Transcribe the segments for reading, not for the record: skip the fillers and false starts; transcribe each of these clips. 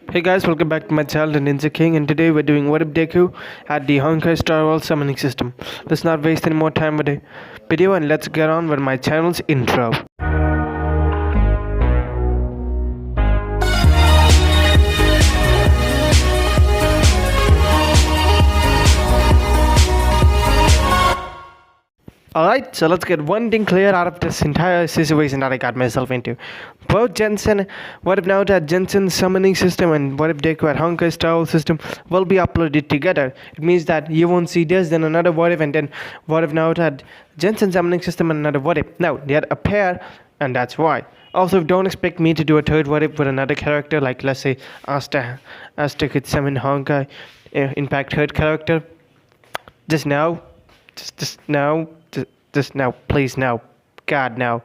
Hey guys, welcome back to my channel, the Ninja King, and today we're doing what if deku at the Honkai Star World summoning system. Let's not waste any more time with the video and let's get on with my channel's intro. Alright, so let's get one thing clear out of this entire situation that I got myself into. Both Jensen, what if now that Jensen's summoning system and what if deku at Honkai Star World system will be uploaded together. It means that you won't see this, then another what if, and then what if now that Jensen's summoning system and another what if. Now, they're a pair, and that's why. Also, don't expect me to do a third what if with another character, like let's say Asta could summon Honkai, impact third character. Just now. Just now, please now. God, now.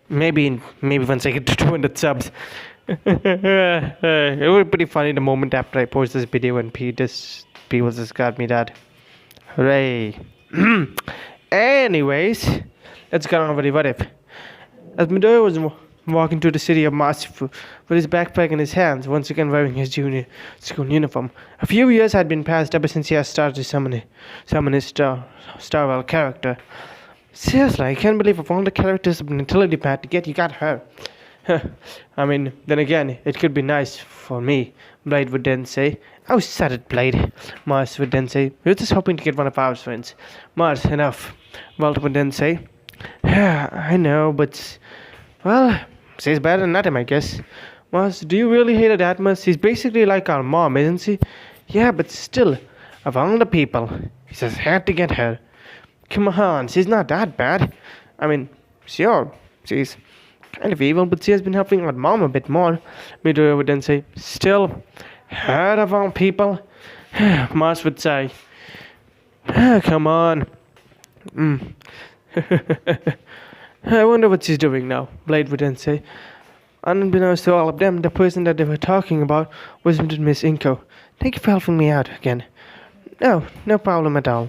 Maybe once I get to 200 subs. It would be pretty funny the moment after I post this video and people just got me that. Hooray. Anyways, let's get on with the what if. As Midori was walking to the city of Masifu with his backpack in his hands, once again wearing his junior school uniform. A few years had been passed ever since he had started to summon his Starwell character. Seriously, I can't believe of all the characters of an utility pad to get, you got her. I mean, then again, it could be nice for me, Blade would then say. Oh, said it, Blade, Mars would then say. We're just hoping to get one of our friends. Mars, enough, Walt would then say. Yeah, I know, but, well, she's better than nothing, I guess. Mars, do you really hate her that much? She's basically like our mom, isn't she? Yeah, but still, of all the people, he just had to get her. Come on, she's not that bad. I mean, sure, she's kind of evil, but she has been helping out mom a bit more. Midori would then say, still, heard of all people? Mars would say, come on. I wonder what she's doing now, Blade would then say. Unbeknownst to all of them, the person that they were talking about was Miss Inko. Thank you for helping me out again. No problem at all.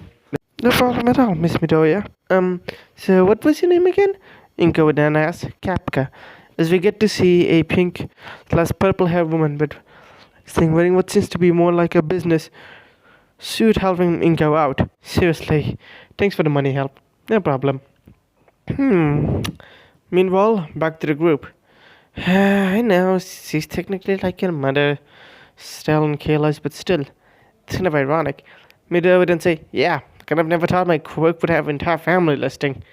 No problem at all, Miss Midoriya. So what was your name again? Inko would then ask. Kapka. As we get to see a pink / purple hair woman with thing wearing what seems to be more like a business suit helping Inko out. Seriously. Thanks for the money help. No problem. Meanwhile, back to the group. I know, she's technically like your mother, Stella and Kayla's, but still, it's kind of ironic. Midori would then say, yeah, I've never thought my quirk would have an entire family listing.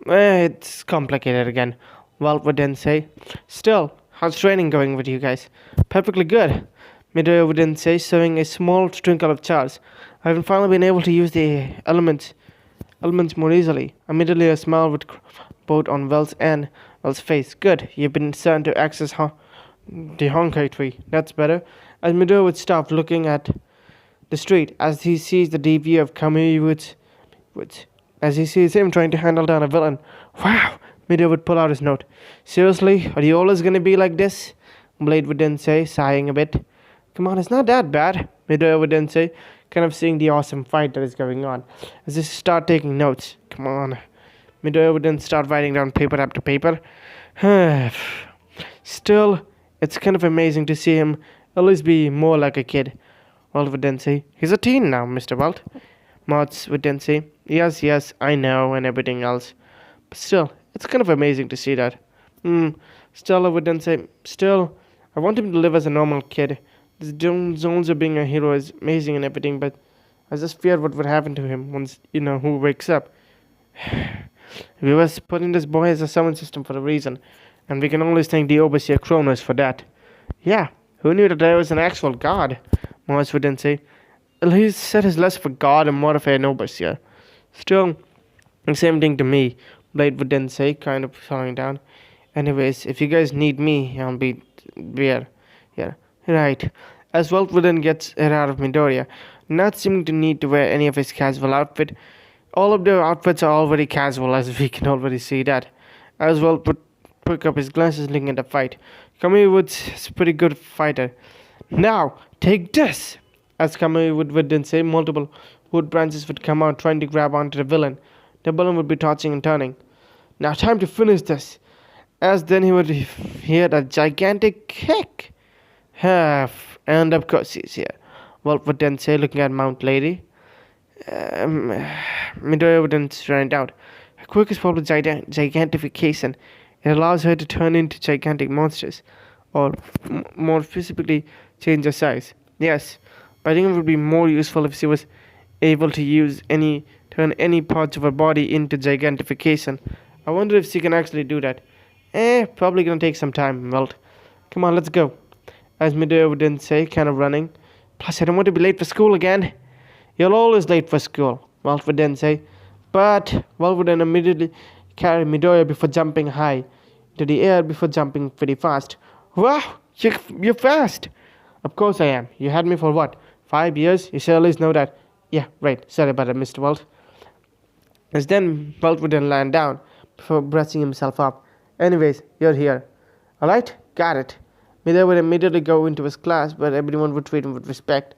It's complicated again. Walt would then say, still, how's training going with you guys? Perfectly good. Midori would then say, showing a small twinkle of charge. I haven't finally been able to use the elements more easily. Immediately a smile would both on Wells and Wells' face. Good, you've been starting to access the Honkai tree. That's better. As Midori would stop looking at the street as he sees the deep view of Kamui as he sees him trying to handle down a villain. Wow! Midori would pull out his note. Seriously? Are you always gonna be like this? Blade would then say, sighing a bit. Come on, it's not that bad, Midori would then say, kind of seeing the awesome fight that is going on. As he start taking notes. Come on. Midori would then start writing down paper after paper. Still, it's kind of amazing to see him at least be more like a kid. Walt would then say, he's a teen now, Mr. Walt. Mods would then say, yes, I know, and everything else. But still, it's kind of amazing to see that. Stella would then say, still, I want him to live as a normal kid. This zones of being a hero is amazing and everything, but I just feared what would happen to him once, who wakes up. We was putting this boy as a summon system for a reason, and we can always thank the Overseer Kronos for that. Yeah, who knew that there was an actual god? Mars would then say, he said he's less of a god and more of an overseer. Still, the same thing to me, Blade would then say, kind of slowing down. Anyways, if you guys need me, I'll be there. Yeah, right. As Walt would then get out of Midoriya, not seeming to need to wear any of his casual outfit. All of their outfits are already casual, as we can already see that. As Walt would pick up his glasses looking at the fight. Kamui is a pretty good fighter. Now, take this! As Kamui would then say, multiple wood branches would come out trying to grab onto the villain. The balloon would be tossing and turning. Now time to finish this. As then he would hear a gigantic kick. And of course he's here. Walt would then say, looking at Mount Lady. Um, Midoriya would then find out. Her quirk is probably gigantification. It allows her to turn into gigantic monsters, or more specifically, change her size. Yes, but I think it would be more useful if she was able to turn any parts of her body into gigantification. I wonder if she can actually do that. Probably gonna take some time, Walt. Come on, let's go. As Midoriya would then say, kind of running. Plus, I don't want to be late for school again. You're always late for school, Walt would then say. But Walt would then immediately carry Midoriya before jumping high into the air before jumping pretty fast. Wow, you're fast. Of course I am. You had me for what? 5 years? You should at least know that. Yeah, right. Sorry about it, Mr. Walt. As then Walt would then land down before brushing himself up. Anyways, you're here. Alright? Got it. Midoriya would immediately go into his class, but everyone would treat him with respect.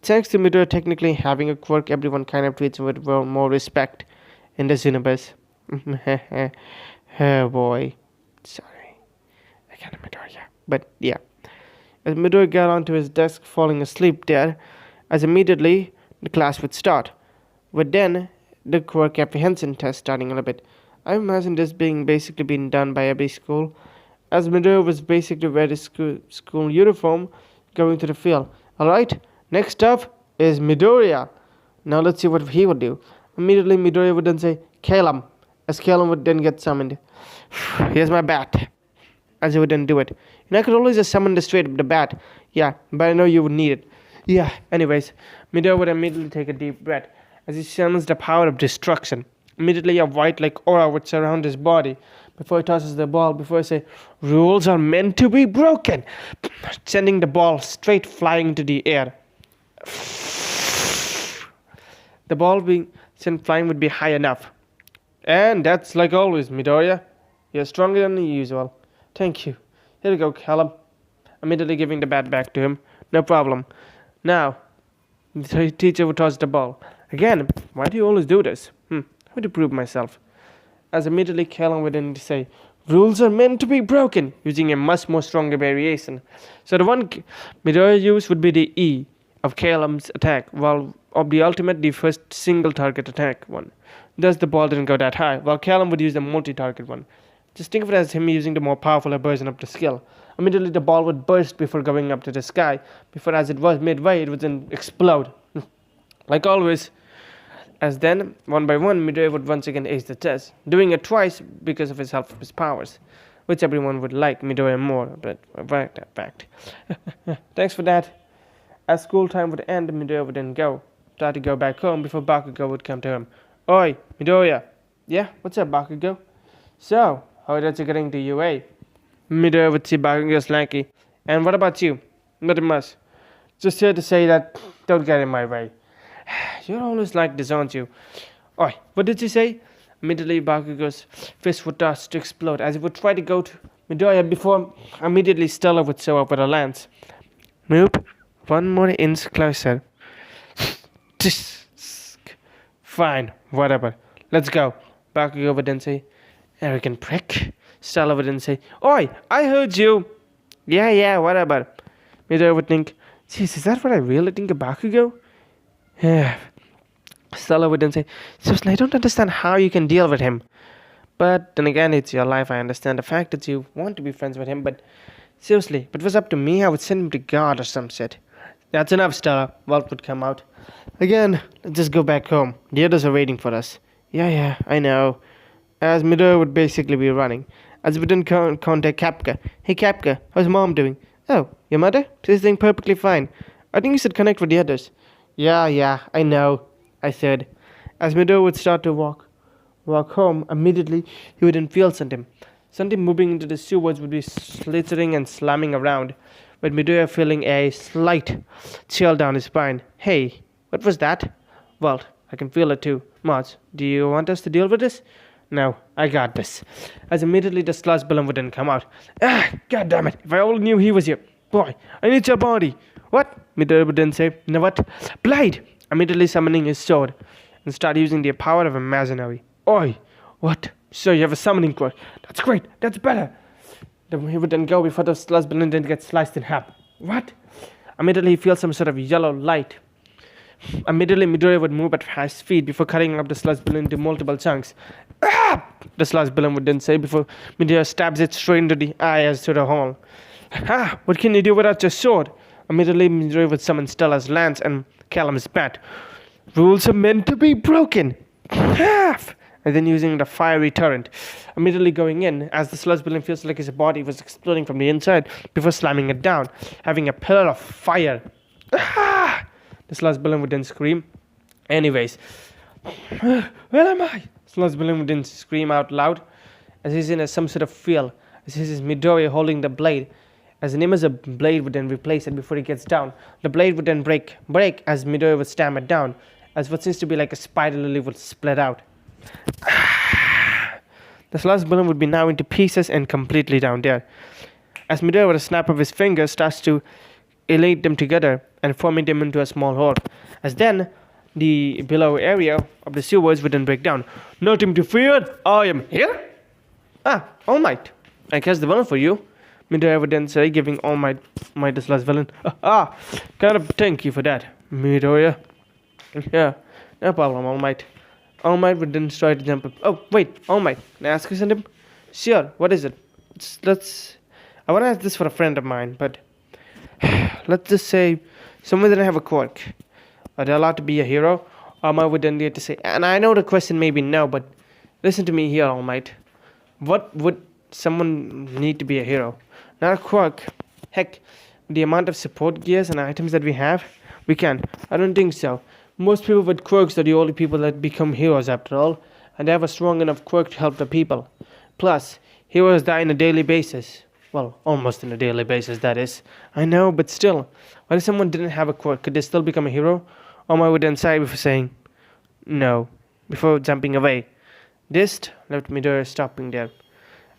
Thanks to Midoriya technically having a quirk, everyone kind of treats him with more respect in this universe. Oh boy. Sorry. Again, Midoriya. But yeah. As Midoriya got onto his desk, falling asleep there, as immediately the class would start. But then the quirk apprehension test starting in a bit. I imagine this being basically being done by every school, as Midoriya was basically wearing his school uniform going to the field. Alright, next up is Midoriya. Now let's see what he would do. Immediately Midoriya would then say, Calum, as Calum would then get summoned. Here's my bat. As he would then do it. I could always just summon the straight up the bat. Yeah, but I know you would need it. Yeah, anyways, Midoriya would immediately take a deep breath as he summons the power of destruction. Immediately a white-like aura would surround his body before he tosses the ball, before he say, rules are meant to be broken, sending the ball straight flying into the air. The ball being sent flying would be high enough. And that's like always, Midoriya. You're stronger than usual. Thank you. Here you go, Calum. Immediately giving the bat back to him. No problem. Now, the teacher would toss the ball. Again, why do you always do this? How to prove myself? As immediately Calum would then say, rules are meant to be broken, using a much more stronger variation. So the one Midoriya used would be the E of Calum's attack, while of the ultimate, the first single target attack one. Thus the ball didn't go that high, while Calum would use the multi-target one. Just think of it as him using the more powerful version of the skill. Immediately the ball would burst before going up to the sky, before as it was midway it would then explode. Like always. As then, one by one, Midoriya would once again ace the test, doing it twice because of his help from his powers, which everyone would like Midoriya more, but fact. Thanks for that. As school time would end, Midoriya would then try to go back home before Bakugo would come to him. Oi, Midoriya. Yeah, what's up, Bakugo? So, how is it getting to UA? Midoriya would see Bakugo's lanky. And what about you? Nothing much. Just here to say that, don't get in my way. You're always like this, aren't you? Oi, what did you say? Immediately Bakugo's fist would start to explode as he would try to go to Midoriya before immediately Stella would show up with a lance. Nope, one more inch closer. Fine, whatever. Let's go. Bakugo would then say, arrogant prick. Stella would then say, oi, I heard you. Yeah, whatever. Midoriya would think, jeez, is that what I really think of Bakugo? Stella would then say, seriously, I don't understand how you can deal with him. But then again, it's your life. I understand the fact that you want to be friends with him, but seriously, if it was up to me, I would send him to God or some shit. That's enough, Stella. Walt would come out. Again, let's just go back home. The others are waiting for us. Yeah, I know. As Midoriya would basically be running. As we didn't contact Kapka. Hey Kapka, how's mom doing? Oh, your mother? She's doing perfectly fine. I think you should connect with the others. Yeah, I know, I said. As Midoriya would start to walk home, immediately he would then feel something. Something moving into the sewers would be slithering and slamming around, with Midoriya feeling a slight chill down his spine. Hey, what was that? Well, I can feel it too. Mars, do you want us to deal with this? No, I got this. As immediately the slush balloon would then come out. God damn it, if I only knew he was here. Boy, I need your body. What? Midoriya would then say, you know what? Blade! Immediately summoning his sword and start using the power of imaginary. Oi! What? So you have a summoning quirk. That's great. That's better. He would then go before the slush balloon didn't get sliced in half. What? Immediately he feels some sort of yellow light. Immediately Midoriya would move at fast speed before cutting up the sludge balloon into multiple chunks. Ah! The sludge balloon would then say before Midoriya stabs it straight into the eye as to the hole. Ah! What can you do without your sword? Immediately Midoriya would summon Stella's lance and Callum's bat. Rules are meant to be broken. Half! And then using the fiery torrent, immediately going in as the sludge balloon feels like his body was exploding from the inside before slamming it down, having a pillar of fire. Ah! The sludge balloon would then scream. Anyways, where am I? Sludge balloon would then scream out loud as he's in some sort of feel, as he sees Midoriya holding the blade. As an image of blade would then replace it before he gets down. The blade would then break as Midoriya would slam it down, as what seems to be like a spider lily would split out. The sludge balloon would be now into pieces and completely down there. As Midoriya with a snap of his fingers starts to elate them together and forming them into a small hole. As then the below area of the sewers would then break down. Nothing to fear, I am here. All Might. I cast the villain for you. Midoriya would then say, giving All Might the sludge villain. Kind of thank you for that, Midoriya. Yeah, no problem, All Might. All Might would then try to jump up. Oh, wait, All Might, can I ask you something? Sure, what is it? I want to ask this for a friend of mine, but let's just say someone didn't have a quirk. Are they allowed to be a hero? All Might would then get to say, and I know the question may be no, but listen to me here, All Might. What would someone need to be a hero? Not a quirk. Heck, the amount of support gears and items that we have, we can. I don't think so. Most people with quirks are the only people that become heroes after all, and they have a strong enough quirk to help the people. Plus, heroes die on a daily basis. Well, almost on a daily basis, that is. I know, but still. What if someone didn't have a quirk? Could they still become a hero? Oma would then sigh before saying, no, before jumping away. This left Midoriya stopping there.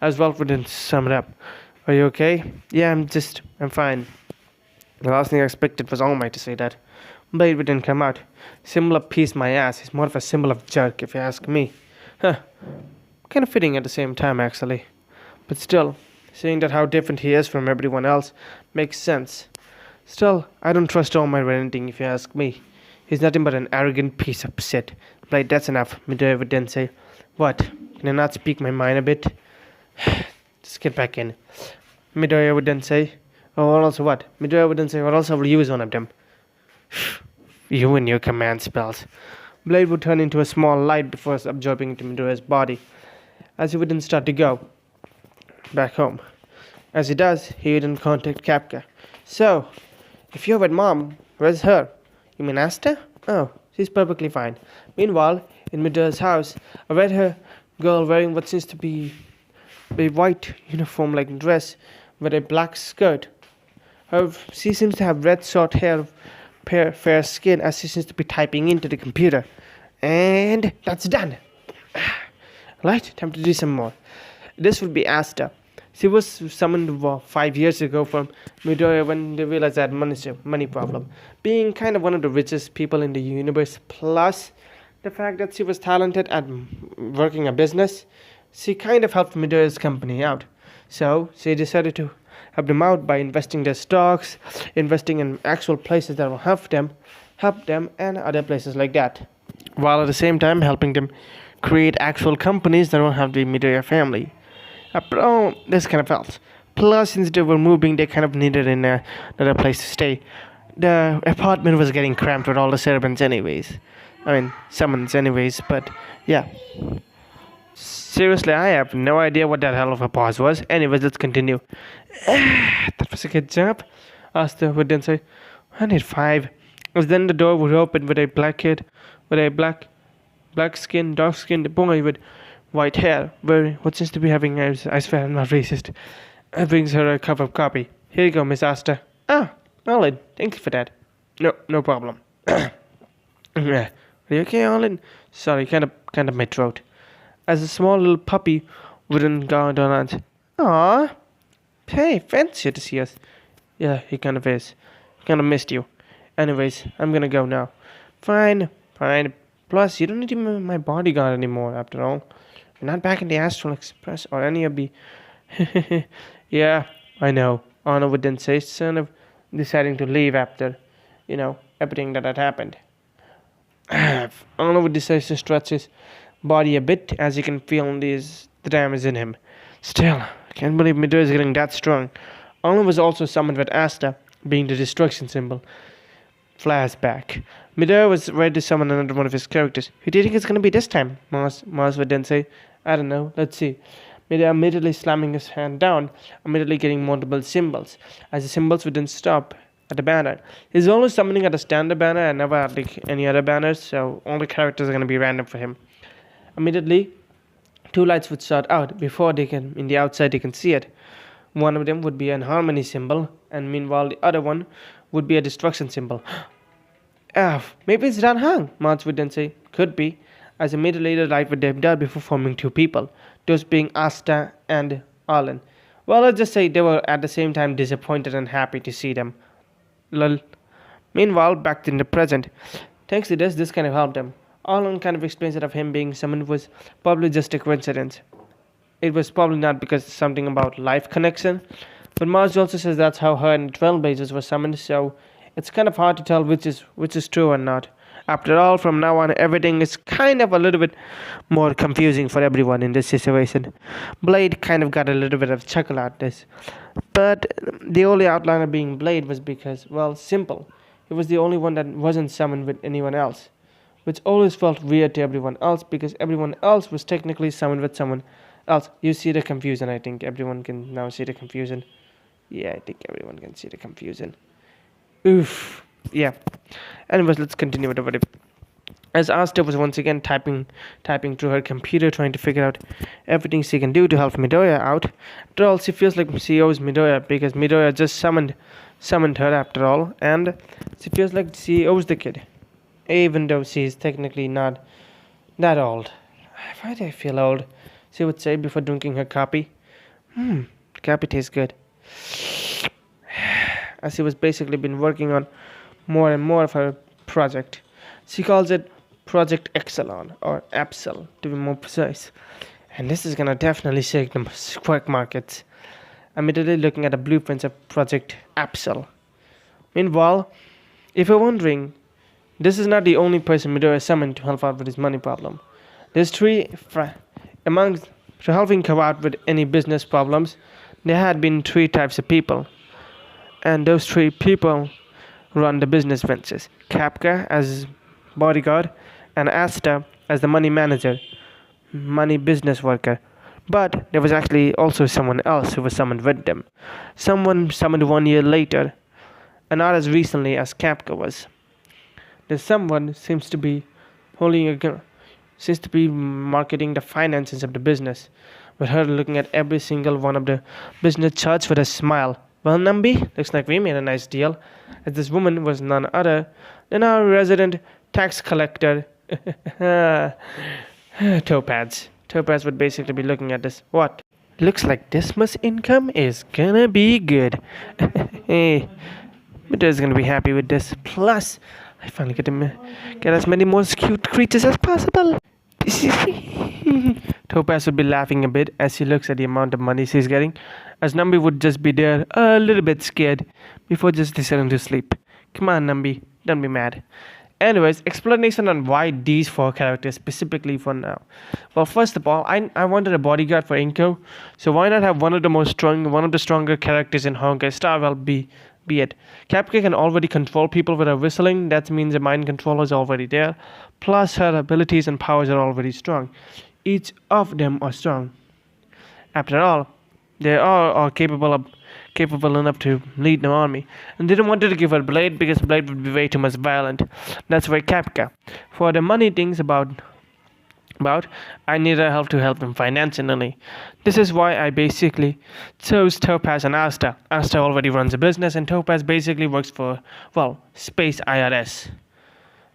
As Wolf would then sum it up. Are you okay? Yeah, I'm fine. The last thing I expected was All Might to say that. Blade would then come out. Symbol of peace, my ass. He's more of a symbol of jerk, if you ask me. Kind of fitting at the same time, actually. But still, seeing that how different he is from everyone else makes sense. Still, I don't trust All Might or anything, if you ask me. He's nothing but an arrogant piece of shit. Blade, that's enough, Midoriya would then say. What? Can I not speak my mind a bit? Just get back in. Midoriya would then say. Oh, what else what? Midoriya would then say, what else I will use one of them? You and your command spells. Blade would turn into a small light before absorbing into Midoriya's body, as he would then start to go back home. As he does, he would then contact Kapka. So, if you're with Mom, where's her? You mean Asta? Oh, she's perfectly fine. Meanwhile, in Midoriya's house, a red-haired girl wearing what seems to be a white uniform-like dress with a black skirt. She seems to have red short hair, fair skin, as she seems to be typing into the computer. And that's done. Right, time to do some more. This would be Asta. She was summoned 5 years ago from Midoriya when they realized that money problem. Being kind of one of the richest people in the universe, plus the fact that she was talented at working a business, she kind of helped Midoriya's company out. So she decided to help them out by investing their stocks, investing in actual places that will help them, and other places like that. While at the same time helping them create actual companies that will have the Midoriya family. After all, this kind of helps. Plus, since they were moving, they kind of needed another place to stay. The apartment was getting cramped with all the servants anyways. Summons anyways, but yeah. Seriously, I have no idea what that hell of a pause was. Anyways, let's continue. That was a good job. Asta would then say, I need 5. As then the door would open with a black kid, with a black skin, dark skinned boy with white hair, wearing what seems to be having, I swear I'm not racist. Brings her a cup of coffee. Here you go, Miss Asta. Olin, thank you for that. No problem. Are you okay, Olin? Sorry, kind of my throat. As a small little puppy wouldn't go down and Aw, hey, fancy to see us. Yeah, he kind of is. Kind of missed you. Anyways, I'm gonna go now. Fine. Plus, you don't need to be my bodyguard anymore, after all. You're not back in the Astral Express or any of the... Yeah, I know. Anna would then say, son of deciding to leave after, everything that had happened. Oliver decides to stretch his body a bit as he can feel the damage in him. Still, I can't believe Midori is getting that strong. Oliver was also summoned with Asta being the destruction symbol. Flashback. Midori was ready to summon another one of his characters. Who do you think it's going to be this time? Mars would then say, I don't know, let's see. Midori immediately slamming his hand down, immediately getting multiple symbols, as the symbols would then stop at the banner. He's only summoning at a standard banner and never at any other banners, so all the characters are going to be random for him. Immediately, two lights would start out before in the outside they can see it. One of them would be an harmony symbol, and meanwhile the other one would be a destruction symbol. Maybe it's Dan Hang, Mars would then say. Could be, as immediately the light would dim down before forming two people, those being Asta and Arlen. Well, let's just say they were at the same time disappointed and happy to see them. Lol. Meanwhile, back in the present, thanks to this kind of helped him. Arlen kind of explains that of him being summoned was probably just a coincidence. It was probably not because something about life connection, but Mars also says that's how her and the Trailblazers were summoned, so it's kind of hard to tell which is true or not. After all, from now on, everything is kind of a little bit more confusing for everyone in this situation. Blade kind of got a little bit of chuckle at this. But the only outline of being Blade was because, well, simple. He was the only one that wasn't summoned with anyone else, which always felt weird to everyone else because everyone else was technically summoned with someone else. You see the confusion, I think. Everyone can now see the confusion. Yeah, I think everyone can see the confusion. Oof. Yeah. Anyways, let's continue with the video. As Asta was once again typing through her computer, trying to figure out everything she can do to help Midoriya out. After all, she feels like she owes Midoriya because Midoriya just summoned her after all, and she feels like she owes the kid, even though she is technically not that old. Why do I feel old? She would say before drinking her coffee. Coffee tastes good. As she was basically been working on more and more of her project. She calls it Project Exelon, or Epsil, to be more precise. And this is gonna definitely shake the stock markets. I'm immediately looking at the blueprints of Project Epsil. Meanwhile, if you're wondering, this is not the only person Midoriya summoned to help out with his money problem. There's among helping her out with any business problems, there had been three types of people. And those three people run the business ventures. Kapka as bodyguard and Asta as the money manager, money business worker. But there was actually also someone else who was summoned with them. Someone summoned 1 year later, and not as recently as Kapka was. There's someone seems to be marketing the finances of the business, with her looking at every single one of the business charts with a smile. Well, Nambi, looks like we made a nice deal, as this woman was none other than our resident tax collector, Topaz. Topaz would basically be looking at this. What? Looks like this much income is gonna be good. Hey, Midoriya's gonna be happy with this. Plus, I finally get as many more cute creatures as possible. Topaz would be laughing a bit as she looks at the amount of money she's getting, as Nambi would just be there a little bit scared before just deciding to sleep. Come on, Nambi, don't be mad. Anyways, explanation on why these four characters specifically for now. Well, first of all, I wanted a bodyguard for Inko, so why not have one of the stronger characters in Honkai Star? Well, be it. Kapka can already control people with her whistling. That means the mind control is already there. Plus, her abilities and powers are already strong. Each of them are strong. After all, they are capable enough to lead an army. And didn't want to give her Blade because Blade would be way too much violent. That's why Kapka. For the money things about I need her help to help him financially. This is why I basically chose Topaz and Asta. Asta already runs a business and Topaz basically works for, well, Space IRS.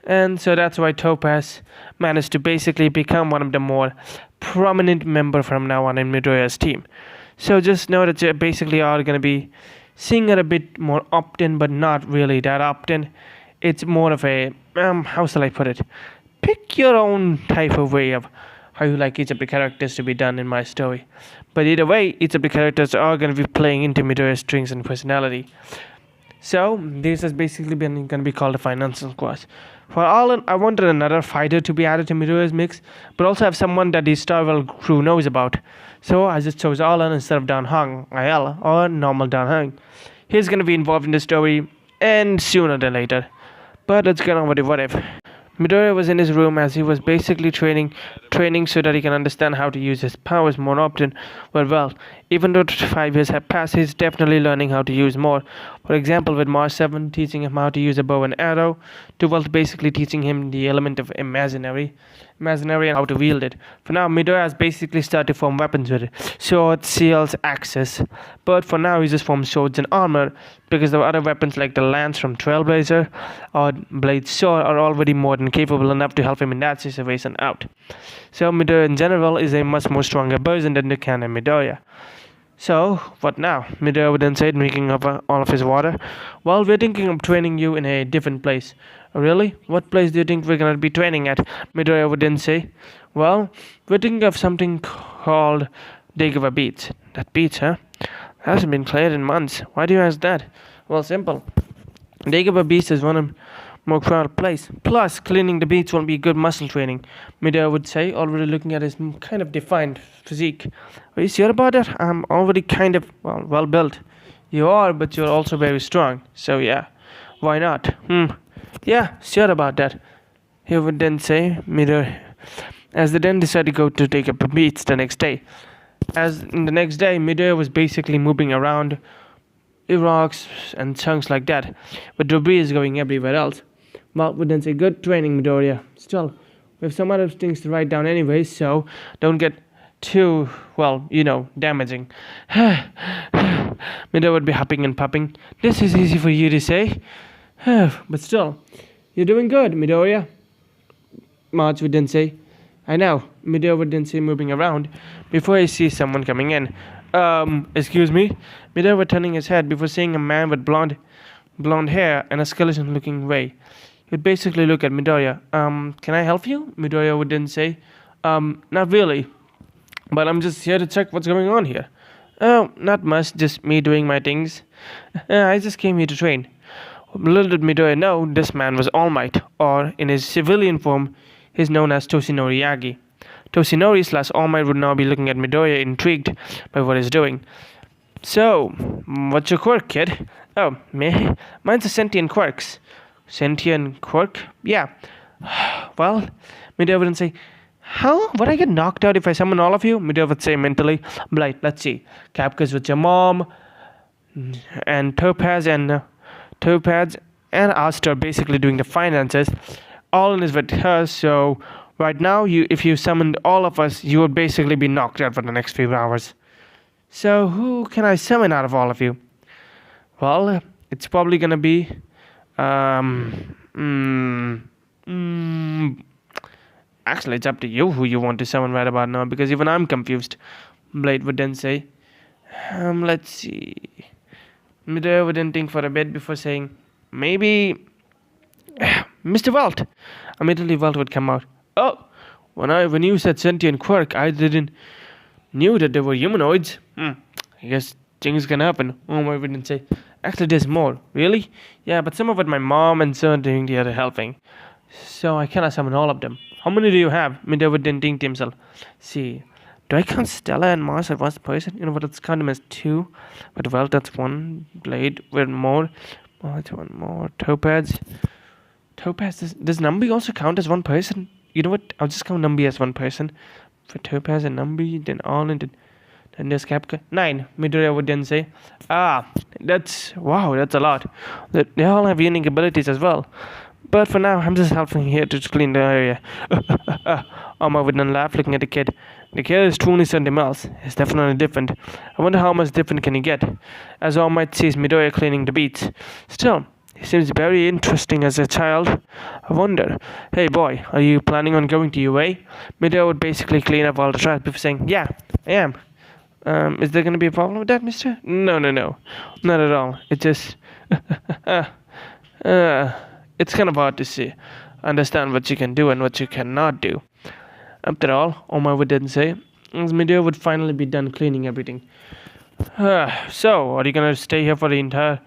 And so that's why Topaz managed to basically become one of the more prominent member from now on in Midoriya's team. So just know that you basically are going to be seeing her a bit more often, but not really that often. It's more of a, how shall I put it? Pick your own type of way of how you like each of the characters to be done in my story. But either way, each of the characters are going to be playing into Midoriya's strengths and personality. So this has basically been going to be called a financial squash. For all in, I wanted another fighter to be added to Midoriya's mix, but also have someone that the Starville crew knows about. So I just chose Alan instead of Dan Hong, IL, or normal Dan Hong. He's going to be involved in the story, and sooner than later. But let's get on with it. What if? Midoriya was in his room as he was basically training so that he can understand how to use his powers more often. Well, even though 5 years have passed, he's definitely learning how to use more. For example, with Mars 7 teaching him how to use a bow and arrow, 12 basically teaching him the element of imaginary and how to wield it. For now, Midoriya has basically started to form weapons with it. Swords, shields, axes. But for now, he just forms swords and armor because the other weapons like the lance from Trailblazer or Blade Sword are already more than capable enough to help him in that situation out. So Midoriya in general is a much more stronger person than the canon Midoriya. So, what now? Midoriya would then say, drinking up all of his water. Well, we're thinking of training you in a different place. Really? What place do you think we're gonna be training at? Midoriya would then say. Well, we're thinking of something called Dagova Beach. That beach, huh? Hasn't been cleared in months. Why do you ask that? Well, simple. Dagova Beach is one of more crowded place. Plus, cleaning the beach won't be good muscle training, Midoriya would say, already looking at his kind of defined physique. Are you sure about that? I'm already kind of, well built. You are, but you're also very strong. So yeah, why not? Yeah, sure about that. He would then say, Midoriya, as they then decided to go to take up a beach the next day. As in the next day, Midoriya was basically moving around rocks and chunks like that, but debris is going everywhere else. Mark would then say, good training, Midoriya. Still, we have some other things to write down anyway, so don't get too, damaging. Midoriya would be huffing and puffing. This is easy for you to say. But still, you're doing good, Midoriya. March would then say, I know. Midoriya would then say, moving around, before he sees someone coming in. Excuse me? Midoriya was turning his head before seeing a man with blonde hair and a skeleton-looking way. He would basically look at Midoriya. Can I help you? Midoriya would then say, not really, but I'm just here to check what's going on here. Oh, not much, just me doing my things. I just came here to train. Little did Midoriya know, this man was All Might, or in his civilian form, he's known as Toshinori Yagi. Toshinori / All Might would now be looking at Midoriya, intrigued by what he's doing. So, what's your quirk, kid? Oh, me? Mine's a sentient quirks. Sentient quirk? Yeah. Well, Midoriya would say, how? Would I get knocked out if I summon all of you? Midoriya would say mentally, right, let's see. Capca's with your mom, and Topaz and Aster basically doing the finances. All in is with her, so right now, if you summoned all of us, you would basically be knocked out for the next few hours. So who can I summon out of all of you? Well, it's probably gonna be, actually, it's up to you who you want to summon right about now, because even I'm confused. Blade would then say, let's see. Midoriya would then think for a bit before saying, maybe Mr. Walt. Immediately Walt would come out. Oh, when you said sentient quirk, I didn't knew that they were humanoids. I guess things can happen. Oh, I wouldn't say. Actually, there's more. Really? Yeah, but some of it my mom and son doing the other helping. So I cannot summon all of them. How many do you have? Midoriya would then think to himself. See, do I count Stella and Mars as one person? You know what? Let's count them as 2. But well, that's 1. Blade with more. Oh, that's 1 more. Topaz. Does Nambi also count as 1 person? You know what? I'll just count Nambi as 1 person. For Topaz and Nambi, then all and then there's Capca. 9. Midoriya would then say, that's a lot. They all have unique abilities as well. But for now, I'm just helping here to clean the area. Oma would then laugh, looking at the kid. The kid is truly something else. It's definitely different. I wonder how much different can he get? As All Might sees Midoriya cleaning the beach. Still, he seems very interesting as a child. I wonder, hey boy, are you planning on going to UA? Midoriya would basically clean up all the trash before saying, yeah, I am. Is there going to be a problem with that, mister? No. Not at all. It just... it's kind of hard to understand what you can do and what you cannot do. After all, Oma would then say, as Midoriya would finally be done cleaning everything. So, are you going to stay here for the entire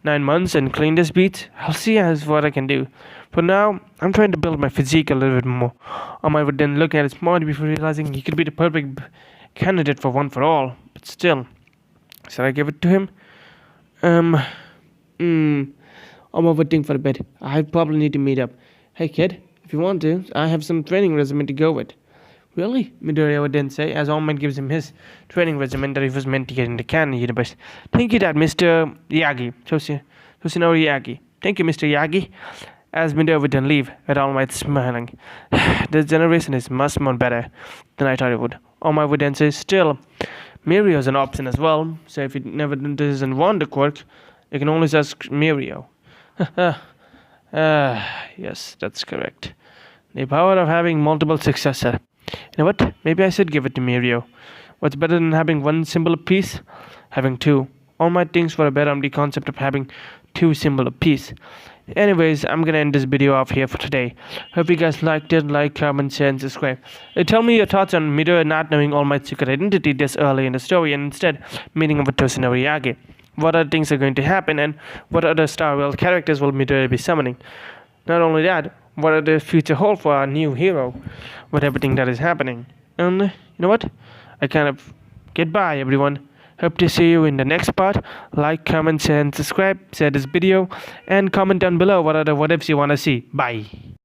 9 months and clean this beat. I'll see as what I can do. For now, I'm trying to build my physique a little bit more. I would then look at his body before realizing he could be the perfect candidate for One for All. But still, should I give it to him? I'm overthinking for a bit. I probably need to meet up. Hey kid, if you want to, I have some training resume to go with. Really? Midoriya would then say, as All Might gives him his training regimen that he was meant to get in the canon universe. Thank you, Dad, Mr. Yagi. Toshinori Yagi. Thank you, Mr. Yagi. As Midoriya would then leave, with All Might smiling. This generation is much more better than I thought it would. All Might would then say, still, Mirio is an option as well, so if it never doesn't want the quirk, you can always ask Mirio. Yes, that's correct. The power of having multiple successors. You know what? Maybe I should give it to Mirio. What's better than having one symbol apiece? Having two. All my things were better on the concept of having two symbols apiece. Anyways, I'm gonna end this video off here for today. Hope you guys liked it. Like, comment, share, and subscribe. Tell me your thoughts on Midoriya not knowing All Might's secret identity this early in the story and instead meeting up with Toshinori Yagi. What other things are going to happen and what other Star Rail characters will Midoriya be summoning? Not only that, what are the future hold for our new hero with everything that is happening? And you know what? I kind of goodbye everyone. Hope to see you in the next part. Like, comment, share, and subscribe. Share this video and comment down below what other what ifs you want to see. Bye.